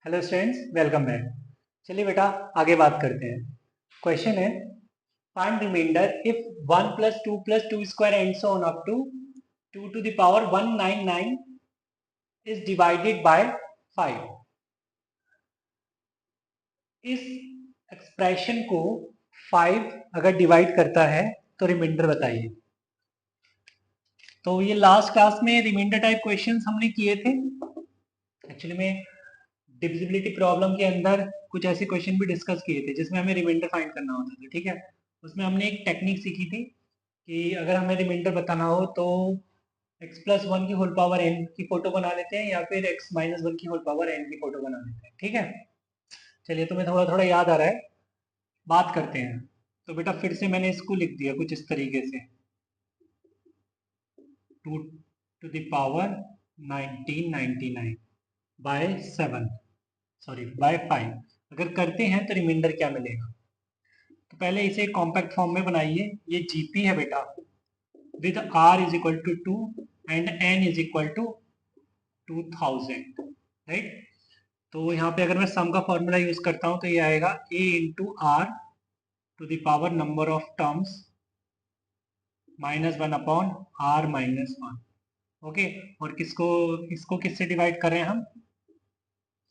Hello students, welcome back. चलिए बेटा, आगे बात करते हैं। क्वेश्चन है, find remainder if 1 plus 2 plus 2 square and so on up to 2 to the power 199 is divided by 5। इस एक्सप्रेशन को 5 अगर डिवाइड करता है तो रिमाइंडर बताइए। तो ये लास्ट क्लास में रिमाइंडर टाइप क्वेश्चंस हमने किए थे। एक्चुअली में डिविजिबिलिटी प्रॉब्लम के अंदर कुछ ऐसे क्वेश्चन भी डिस्कस किए थे जिसमें हमें रिमाइंडर फाइंड करना होता था। ठीक है, उसमें हमने एक टेक्निक सीखी थी कि अगर हमें रिमाइंडर बताना हो तो x प्लस वन की होल पावर n की फोटो बना लेते हैं या फिर x माइनस वन की होल पावर n की फोटो बना लेते हैं। ठीक है, चलिए तुम्हें थोड़ा थोड़ा याद आ रहा है, बात करते हैं। तो बेटा फिर से मैंने इसको लिख दिया कुछ इस तरीके से, 2 to the power 1999 by 7, sorry by 5। अगर करते हैं तो रिमाइंडर क्या मिलेगा? तो पहले इसे कॉम्पैक्ट फॉर्म में बनाइए। ये जीपी है बेटा, with r is equal to 2 and n is equal to 2000, right. तो यहाँ पे अगर मैं सम का फॉर्मूला यूज करता हूँ तो ये आएगा a into r to the power number of terms -1 upon r minus one. Okay, और किसको इसको किससे डिवाइड कर रहे हैं हम?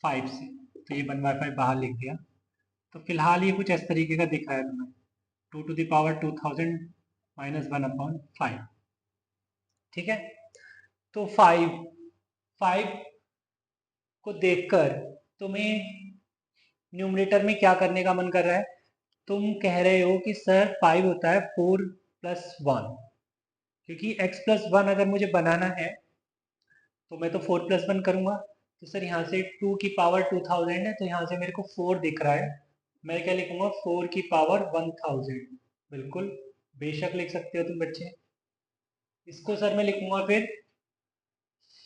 5 से। तो ये 1/5 बाहर लिख दिया। तो फिलहाल ये कुछ इस तरीके का दिख रहा है तुम्हें, 2 टू द पावर 2000 -1 अपॉन 5। ठीक है, तो 5 को देखकर तुम्हें न्यूमरेटर में क्या करने का मन कर रहा है? तुम कह रहे हो कि सर 5 होता है 4 प्लस 1, क्योंकि x प्लस 1 अगर मुझे बनाना है तो मैं तो 4 प्लस 1 करूंगा। तो सर यहाँ से 2 की पावर 2000 है, तो यहाँ से मेरे को 4 दिख रहा है। मैं क्या लिखूंगा? 4 की पावर 1000। बिल्कुल बेशक लिख सकते हो तुम बच्चे। इसको सर मैं लिखूंगा फिर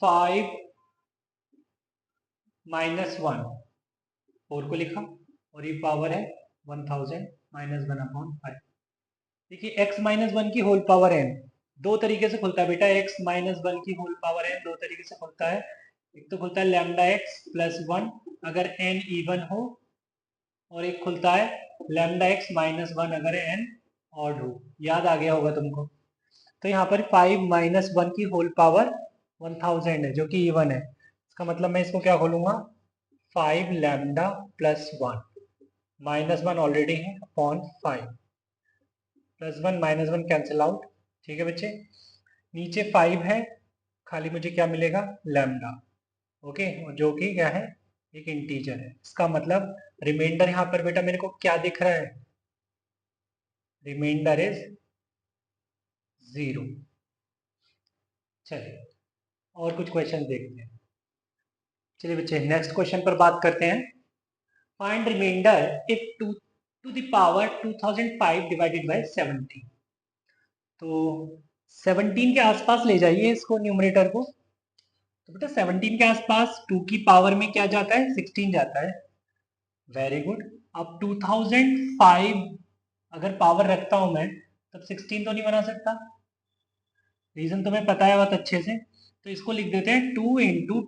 5 माइनस 1, 4 को लिखा और ये पावर है 1000 -1 अपॉन 5। देखिए x माइनस वन की होल पावर n दो तरीके से खुलता है बेटा। x माइनस वन की होल पावर n दो तरीके से खुलता है। एक तो खुलता है लैम्डा x प्लस 1 अगर n इवन हो, और एक खुलता है लैम्डा x माइनस 1 अगर n ऑड हो। याद आ गया होगा तुमको। तो यहाँ पर 5 माइनस 1 की होल पावर 1000 है जो कि इवन है। इसका मतलब मैं इसको क्या खोलूंगा? 5 लैम्डा प्लस 1 माइनस 1 ऑलरेडी है upon 5 plus 1 minus 1 cancel out. ठीक है बच्चे, नीचे 5 है, खाली मुझे क्या मिलेगा? लैम्डा। ओके, और जो कि क्या है? एक इंटीजर है। इसका मतलब रिमाइंडर यहाँ पर बेटा मेरे को क्या दिख रहा है? Remainder is 0। चलिए और कुछ क्वेश्चन देखते हैं। चलिए बच्चे नेक्स्ट क्वेश्चन पर बात करते हैं। Find remainder if 2 to the power 2005 divided by 17। तो 17 के आसपास ले जाइए इसको, न्यूमरेटर को। तो बेटा 17 के आसपास 2 की पावर में क्या जाता है? 16 जाता है। Very good. अब 2005 अगर पावर रखता हूं मैं, तब 16 तो नहीं बना सकता। रीजन तुम्हें पता है बहुत अच्छे से। तो इसको लिख देते हैं 2 इंटू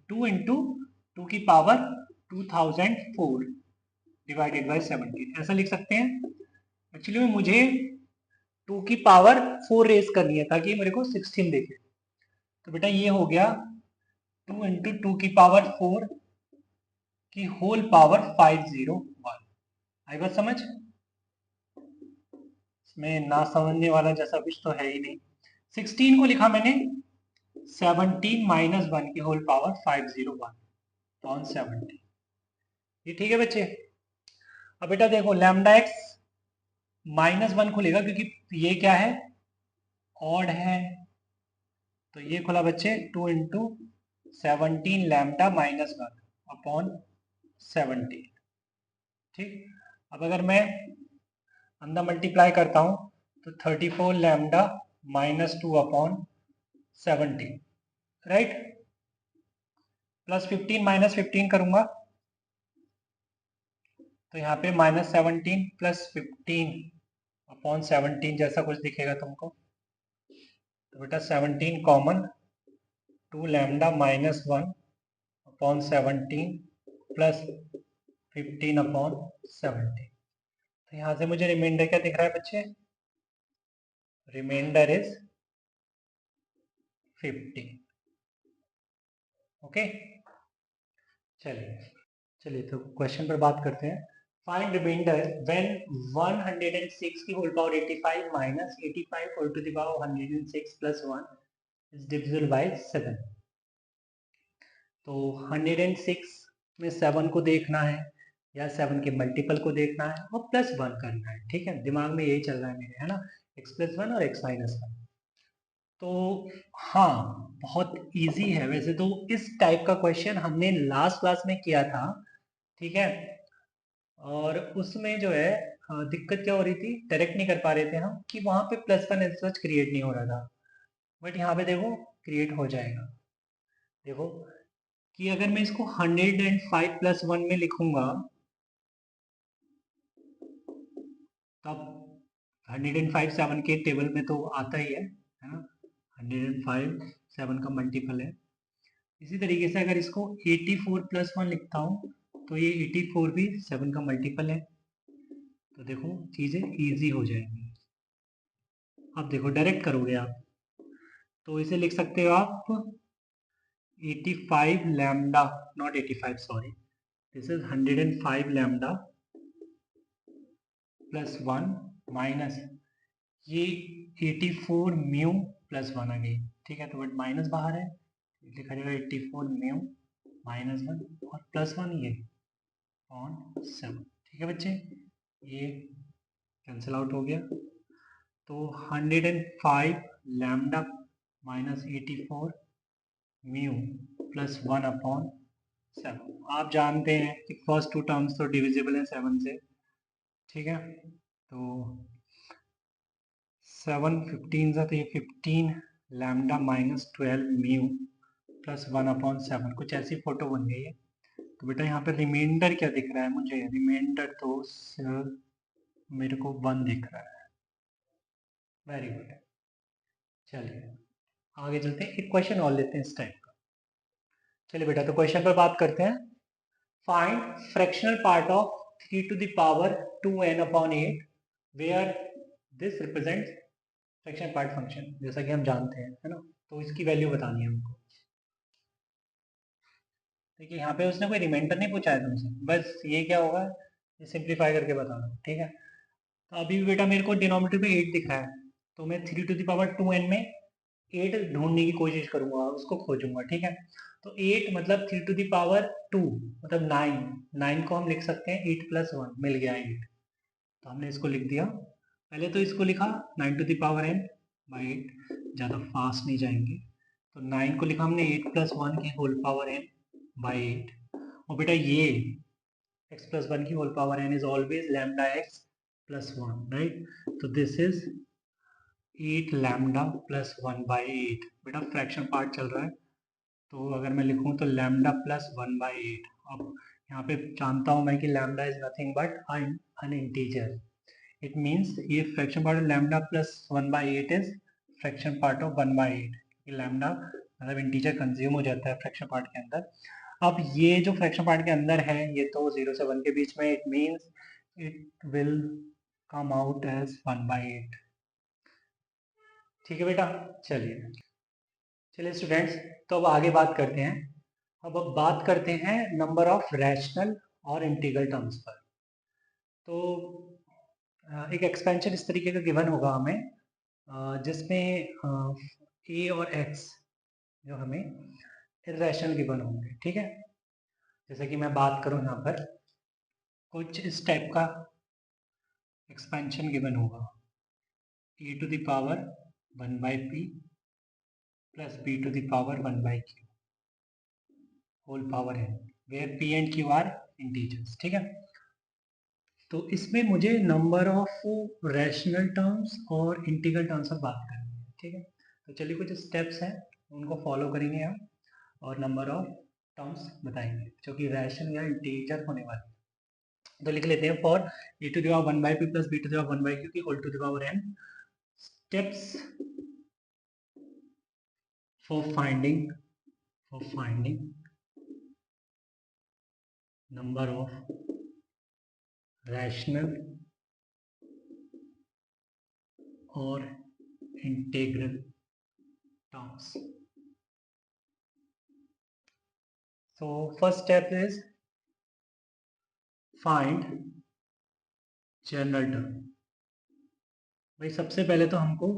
2 इंटू 2 की पावर 2004 डिवाइडेड बाय 17, ऐसा लिख सकते हैं। एक्चुअली में मुझे 2 की पावर 4 रेज करनी है ताकि मेरे को 16 देखे। तो बेटा ये हो गया 2 इंटू 2 की पावर 4 की होल पावर 501। आई बात समझ? इसमें ना समझने वाला जैसा कुछ तो है ही नहीं। 16 को लिखा मैंने 17 माइनस 1 की होल पावर 501 अपॉन 17। ये ठीक है बच्चे। अब बेटा देखो लैम्डा एक्स माइनस 1 खुलेगा क्योंकि ये क्या है? ऑड है। तो ये खुला बच्चे 2 इंटू 17 लैम्डा माइनस 1 अपॉन 17। ठीक, अब अगर मैं अंदर मल्टीप्लाई करता हूं तो 34 lambda minus 2 upon 17, right. Plus 15 minus 15 करूंगा तो यहाँ पे -17 प्लस 15 अपॉन 17 जैसा कुछ दिखेगा तुमको। तो बेटा 17 common, 2 lambda minus 1 upon 17 plus 15 upon 17। तो यहाँ से मुझे रिमाइंडर क्या दिख रहा है बच्चे? Reminder is 15। ओके, चलिए तो क्वेश्चन पर बात करते हैं। फाइंड रिमाइंडर व्हेन 106 की whole power 85 minus 85 whole to the power 106 plus 1 is divisible by 7। तो 106 में 7 को देखना है या 7 के मल्टीपल को देखना है और प्लस 1 करना है। ठीक है, दिमाग में यही चल रहा है मेरे, है ना, x प्लस 1 और x माइनस 1। तो हाँ, बहुत इजी है वैसे तो। इस टाइप का क्वेश्चन हमने लास्ट क्लास में किया था, ठीक है, और उसमें जो है दिक्कत क्या हो रही थी, डायरेक्ट नहीं कर पा रहे थे हम कि वहां पे प्लस 1 एज सच क्रिएट नहीं हो रहा था। बट यहाँ पे देखो क्रिएट हो जाएगा। देखो कि अगर मैं इसको 105 प्लस 1 में लिखूंगा तब 105 7 के टेबल में तो आता ही है ना, 105 7 का मल्टीपल है। इसी तरीके से अगर इसको 84 प्लस 1 लिखता हूँ तो ये 84 भी 7 का मल्टीपल है। तो देखो चीजें इजी हो जाएंगी। अब देखो डायरेक्ट करोगे आप तो इसे लिख सकते हो आप 85 lambda, not 85 sorry, this is 105 lambda plus 1 minus ये 84 म्यू प्लस 1 अगेन। ठीक है, तो बट माइनस बाहर है, लिखा जाएगा 84 म्यू माइनस 1 और प्लस 1 ये ऑन 7। ठीक है बच्चे, ये कैंसिल आउट हो गया। तो 105 lambda minus 84 mu plus 1 upon 7। आप जानते हैं कि फर्स्ट टू टर्म्स तो डिविजिबल है 7 से। ठीक है, तो 7 15 था तो ये 15 lambda minus 12 mu plus 1 upon 7, कुछ ऐसी फोटो बन गई है। तो बेटा यहाँ पे रिमाइंडर क्या दिख रहा है मुझे? रिमाइंडर तो मेरे को 1 दिख रहा है। वेरी गुड, चलिए आगे चलते हैं, एक क्वेश्चन और लेते हैं इस टाइप का। चलिए बेटा, तो क्वेश्चन पर बात करते हैं। Find fractional part of 3 to the power 2n upon 8 where this represents fraction part function, जैसा कि हम जानते हैं, है ना। तो इसकी वैल्यू बतानी है हमको। देखिए यहाँ पे उसने कोई रिमाइंडर नहीं पूछा है तुमसे, बस ये क्या होगा, ये सिंप्लीफाई करके बता दो। ठीक है, तो अभी भी बेटा मेरे को डिनोमिनेटर पे 8 दिख रहा है, तो मैं 3 टू द पावर 2n में 8 ढूंढने की कोशिश करूंगा, उसको खोजूंगा। ठीक है, तो 8 मतलब 3 टू द पावर 2 मतलब 9। 9 को हम लिख सकते हैं 8 प्लस 1, मिल गया 8। तो हमने इसको लिख दिया। पहले तो इसको लिखा 9 to the power n by 8, ज़्यादा फास्ट नहीं जाएंगे। तो 9 को लिखा हमने 8 प्लस 1 की होल पावर n बाई 8। और बेटा ये x प्लस 1 की whole power n is always lambda x plus 1, right. तो this is 8 lambda plus 1 by 8। बेटा फ्रैक्शन पार्ट चल रहा है, तो अगर मैं लिखूं तो लैम्डा प्लस 1 बाई 8। अब यहाँ पे जानता हूँ मैं कि lambda is nothing but an integer. It means ये fraction part of lambda plus 1 by 8 is fraction part of 1 by 8। Lambda मतलब इंटीजर कंज्यूम हो जाता है फ्रैक्शन पार्ट के अंदर। अब ये जो फ्रैक्शन पार्ट के अंदर है ये तो 0 से 1 के बीच में, it means it will come out as 1 by 8। ठीक है बेटा, चलिए स्टूडेंट्स, तो अब आगे बात करते हैं। अब बात करते हैं नंबर ऑफ रैशनल और इंटीग्रल टर्म्स पर। तो एक एक्सपेंशन इस तरीके का गिवन होगा हमें, जिसमें ए और एक्स जो हमें इरेशनल गिवन होंगे। ठीक है, जैसे कि मैं बात करूं यहाँ पर, कुछ इस टाइप का एक्सपेंशन गिवन होगा, e to the power 1 by p plus b to the power 1 by q whole power n, where p and q are integers. ठीक है, तो इसमें मुझे नंबर ऑफ रैशनल टर्म्स और इंटीग्रल टर्म्स पर बात करनी है। ठीक है, तो चलिए कुछ स्टेप्स हैं उनको फॉलो करेंगे हम और नंबर ऑफ टर्म्स बताएंगे जो कि रैशनल या इंटीजर होने वाले हैं। तो लिख लेते हैं, for e to the power 1 by p plus b to the power 1 by q की whole to the power n, steps for finding number of rational or integral terms. So first step is find general term. भाई सबसे पहले तो हमको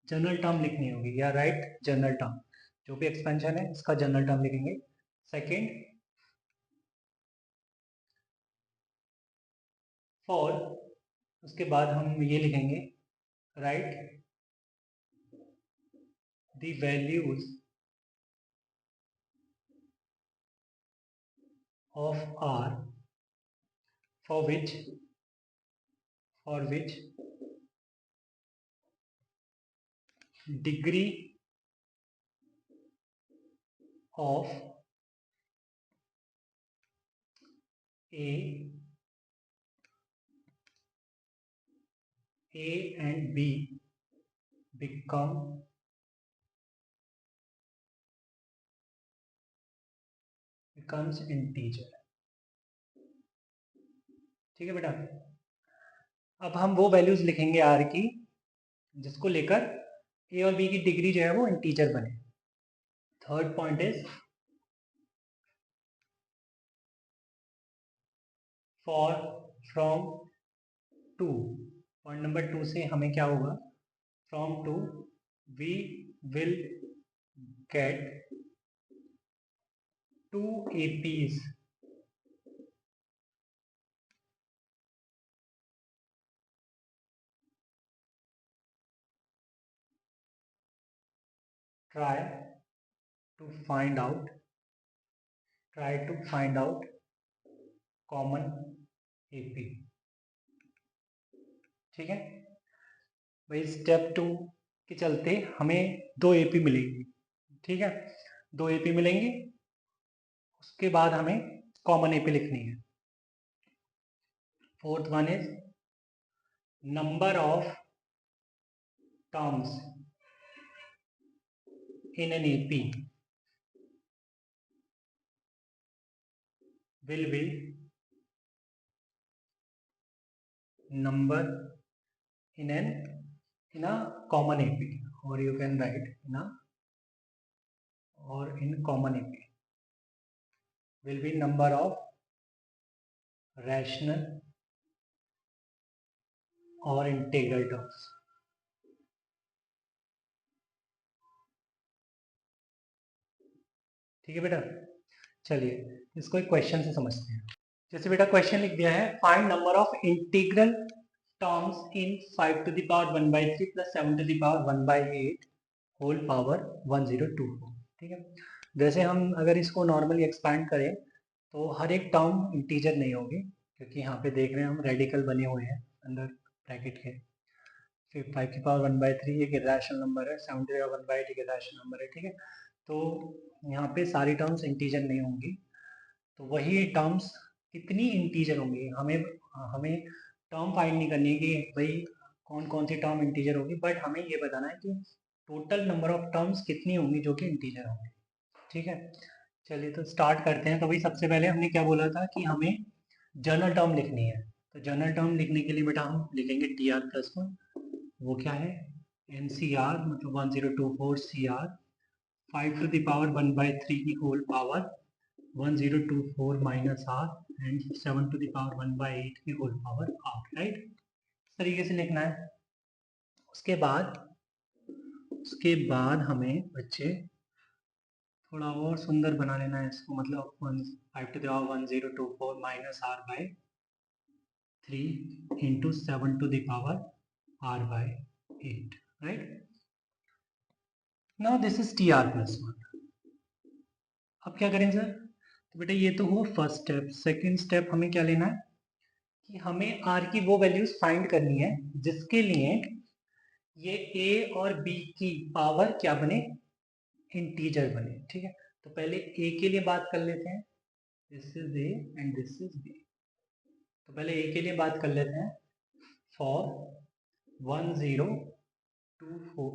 general term लिखनी होगी, या right general term, जो भी एक्सपेंशन है इसका जनरल टर्म लिखेंगे. सेकेंड, फॉर, उसके बाद हम ये लिखेंगे write the values of r for which degree of A and B becomes integer. ठीक है बेटा. अब हम वो वैल्यूज लिखेंगे आर की जिसको लेकर ए और बी की डिग्री जो है वो इंटीजर बने. Third point is for from two. Point number 2 से हमें क्या होगा, from two we will get 2 APs try to find out common AP. ठीक है भाई. स्टेप 2 के चलते हमें 2 AP मिलेंगी. ठीक है, 2 AP मिलेंगी. उसके बाद हमें कॉमन AP लिखनी है. Fourth one is number of terms in an AP will be number in a common AP, or you can write in common AP will be number of rational or integral terms. ठीक है बेटा. चलिए इसको एक question से समझते हैं. जैसे बेटा क्वेश्चन लिख दिया है, find number of integral terms in 5 to the power 1/3 plus 7 to the power 1/8 whole power 1024. ठीक है. जैसे हम अगर इसको नॉर्मली एक्सपैंड करें तो हर एक टर्म इंटीजर नहीं होगी, क्योंकि यहाँ पे देख रहे हैं हम रेडिकल बने हुए हैं अंदर ब्रैकेट के. फिर 5 की पावर 1/3 एक इरेशनल नंबर है, 7 की पावर 1/8 एक इरेशनल नंबर है. ठीक है, तो यहाँ पे सारी टर्म्स इंटीजर नहीं होंगी. तो वही टर्म्स कितनी इंटीजर होंगी, हमें टर्म फाइंड नहीं करनी है कि भाई कौन कौन सी टर्म इंटीजर होगी, बट हमें ये बताना है कि टोटल नंबर ऑफ टर्म्स कितनी होंगी जो कि इंटीजर होंगी. ठीक है, चलिए तो स्टार्ट करते हैं. तो भाई सबसे पहले हमने क्या बोला था कि हमें जनरल टर्म लिखनी है. तो जनरल टर्म लिखने के लिए बेटा हम लिखेंगे TR+1. वो क्या है, NCR मतलब 1024 CR 5 to the power 1/3 की whole power 1024 minus R and 7 to the power 1/8 की होल पावर R. राइट, इस तरीके से लिखना है. उसके बाद हमें बच्चे थोड़ा और सुंदर बना लेना है इसको, मतलब 5 to the power 1024 minus R/3 into 7 to the power R/8. Right, now this is TR+1. अब क्या करें सर, तो बेटा ये तो हुआ फर्स्ट स्टेप. सेकेंड स्टेप हमें क्या लेना है कि हमें R की वो वैल्यूज फाइंड करनी है जिसके लिए ये A और B की पावर क्या बने, इंटीजर बने. ठीक है, तो पहले A के लिए बात कर लेते हैं. This is A and this is B. तो पहले A के लिए बात कर लेते हैं. For 1024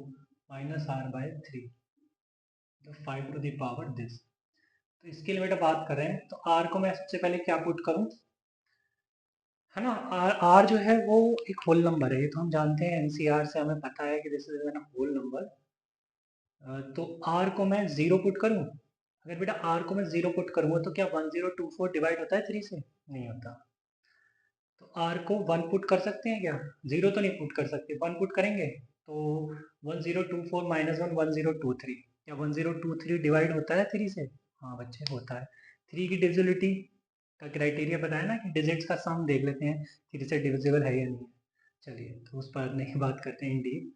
minus R/3 5 to the power this. तो इसके लिए बेटा बात कर रहे हैं, तो आर को मैं सबसे पहले क्या पुट करूं, है ना। आर जो है वो एक होल नंबर है, ये तो हम जानते हैं, एनसीआर से हमें पता है कि दिस इज होल नंबर। तो आर को मैं 0 पुट करूं, अगर बेटा आर को मैं 0 पुट करूंगा तो क्या 1024 डिवाइड होता है 3 से, नहीं होता। तो आर को 1 पुट कर सकते हैं क्या, 0 तो नहीं पुट कर सकते, 1 पुट करेंगे तो 1024 माइनस 1 1023, क्या 1023 डिवाइड होता है 3 से, हाँ बच्चे होता है। 3 की डिविजिबिलिटी का क्राइटेरिया बताया ना कि डिजिट्स का सम देख लेते हैं 3 से डिविजिबल है या नहीं है। चलिए तो उस पर नहीं बात करते हैं इंडीड।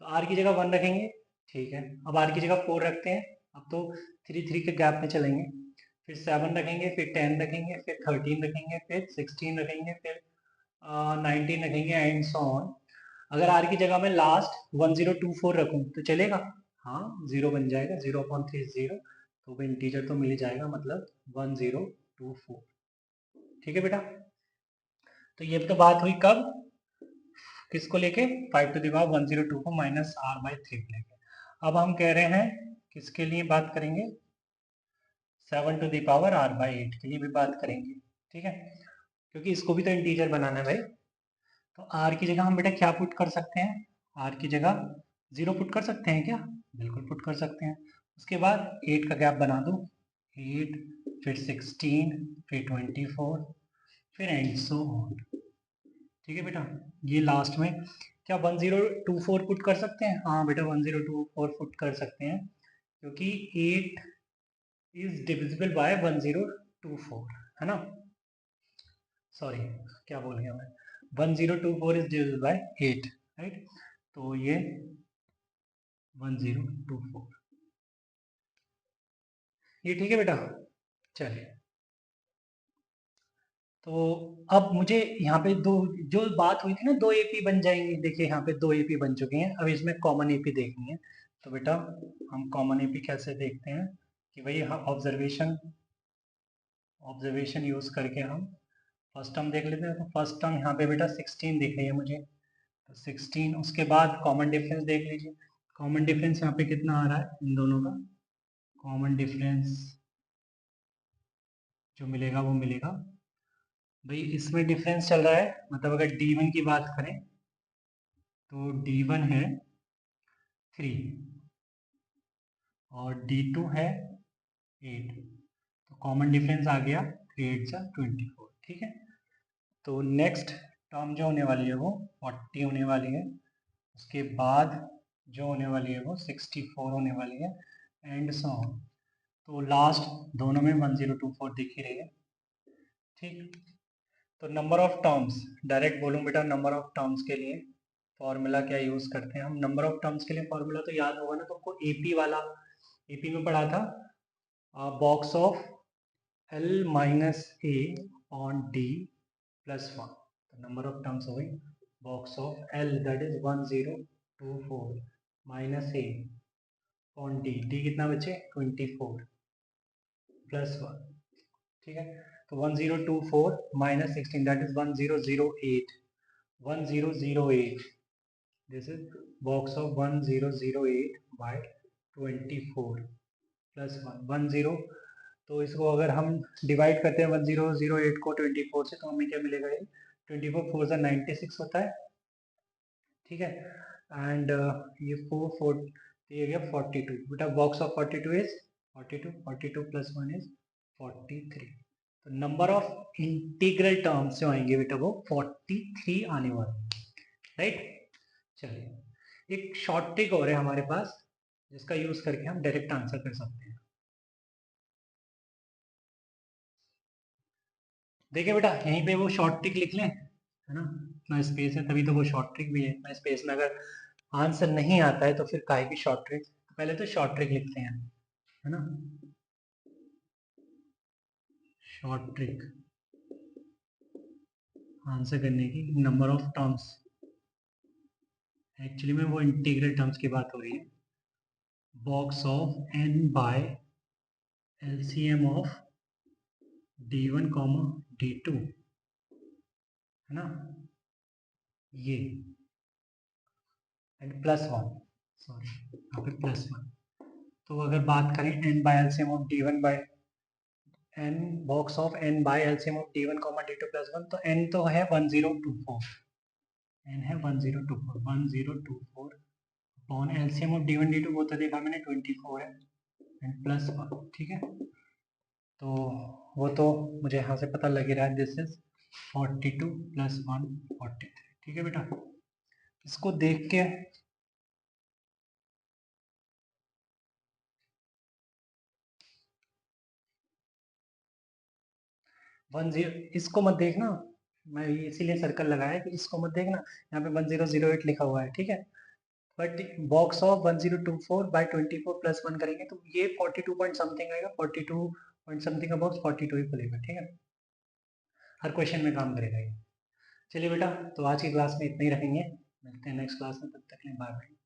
तो आर की जगह 1 रखेंगे, ठीक है। अब आर की जगह 4 रखते हैं, अब तो 3 के गैप में चलेंगे, फिर 7 रखेंगे, फिर 10 रखेंगे, फिर 13 रखेंगे, फिर 16 रखेंगे, फिर 19 रखेंगे एंड सो ऑन। अगर आर की जगह में लास्ट 1024 रखूं तो चलेगा, हाँ 0 बन जाएगा, 0/3 0, तो वो इंटीजर तो मिल ही जाएगा, मतलब 1024। ठीक है बेटा, तो ये तो बात हुई कब, किसको लेके, 5 to the power 1024 minus r by 3 लेके। अब हम कह रहे हैं किसके लिए बात करेंगे, 7 to the power r by 8 के लिए भी बात करेंगे, ठीक है, क्योंकि इसको भी तो इंटीजर बनाना है भाई। तो आर की जगह हम बेटा क्या पुट कर सकते हैं, आर की जगह 0 पुट कर सकते हैं क्या, बिल्कुल पुट कर सकते हैं। उसके बाद 8 का गैप बना दो, 8 फिर 16 फिर 24 फिर एंड सो ऑन। ठीक है बेटा, ये लास्ट में क्या 1024 पुट कर सकते हैं, हाँ बेटा 1024 पुट कर सकते हैं, क्योंकि 8 इज डिविजिबल बाय 1024, है ना, सॉरी क्या बोल गया मैं, 1024 इज डिविजिबल बाय 8, राइट, तो ये 1024, ये ठीक है बेटा। चलिए, तो अब मुझे यहाँ पे दो, जो बात हुई थी ना 2 एपी बन जाएंगे, देखिए यहाँ पे 2 एपी बन चुके हैं, अब इसमें कॉमन एपी देखनी है। तो बेटा हम कॉमन एपी कैसे देखते हैं कि भाई हम ऑब्जर्वेशन यूज करके हम फर्स्ट टर्म देख लेते हैं। तो फर्स्ट टर्म यहाँ पे बेटा 16 दिख रही है मुझे, तो 16, उसके बाद कॉमन डिफरेंस देख लीजिए, कॉमन डिफरेंस यहाँ पे कितना आ रहा है इन दोनों का, कॉमन डिफरेंस जो मिलेगा वो मिलेगा भाई, इसमें डिफरेंस चल रहा है, मतलब अगर D1 की बात करें तो D1 है 3 और D2 है 8, तो कॉमन डिफरेंस आ गया 3 8 जा 24, ठीक है। तो नेक्स्ट टर्म जो होने वाली है वो 40 होने वाली है, उसके बाद जो होने वाली है वो 64 होने वाली है एंड सो ऑन। तो लास्ट दोनों में 1024 दिख ही रही है, ठीक। तो नंबर ऑफ टर्म्स, डायरेक्ट बोलूँ बेटा नंबर ऑफ टर्म्स के लिए फॉर्मूला क्या यूज करते हैं हम, नंबर ऑफ टर्म्स के लिए फॉर्मूला तो याद होगा ना तुमको, एपी वाला, एपी में पढ़ा था, box of l minus a on d plus 1, तो नंबर ऑफ टर्म्स हो गई box of l that is 1024 minus a on d, d कितना बचे 24 प्लस 1, ठीक है। तो 1024 minus 16 that is 1008, 1008, this is box of 1008 by 24 plus 1 10, तो इसको अगर हम डिवाइड करते हैं 1008 को 24 से, तो हमें क्या मिलेगा, ये 24 4 96 होता है, ठीक है, एंड ये 4 4 ये गया 42, बेटा box of 42 is 42 plus 1 is 43, तो नंबर ऑफ इंटीग्रल टर्म्स जो आएंगे बेटा वो 43 आने वाले, राइट। चलिए एक शॉर्ट ट्रिक और है हमारे पास, जिसका यूज करके हम डायरेक्ट आंसर कर सकते हैं। देखिए बेटा यहीं पे वो शॉर्ट ट्रिक लिख लें, है ना, इतना स्पेस है तभी तो वो शॉर्ट ट्रिक भी है, इतना स्पेस में अगर आंसर नहीं आता है तो फिर काहे की शॉर्ट ट्रिक, तो पहले तो शॉर्ट ट्रिक लिखते हैं, है ना, शॉर्ट ट्रिक आंसर करने की, नंबर ऑफ टर्म्स, एक्चुअली में वो इंटीग्रल टर्म्स की बात हो रही है, box of n by LCM of d1 comma d2, है ना, ये एंड प्लस 1, सॉरी यहाँ पे प्लस 1, तो अगर बात करें n by LCM of d1 by n box of n by LCM of d1 d2 plus 1, तो n तो है 1024, n है 1024, 1024 upon LCM of d1 d2 वो तो देखा मैंने 24 है एंड प्लस 1, ठीक है। तो वो तो मुझे यहाँ से पता लग ही रहा है, दिस इज 42 प्लस 1 43, ठीक है बेटा। इसको देख के इसको मत देखना, मैं इसीलिए सर्कल लगाया कि इसको मत देखना, यहाँ पे 1008 लिखा हुआ है, ठीक है। But box of 1024 by 24 plus 1 करेंगे तो ये 42 पॉइंट समथिंग आएगा, 42 पॉइंट समथिंग का बॉक्स 42 ही खुलेगा, ठीक है। हर क्वेश्चन में काम करेगा ये। चलिए बेटा, तो आज की क्लास में इतना ही रखेंगे, मिलते हैं नेक्स्ट क्लास में, तब तक के लिए बाय बाय।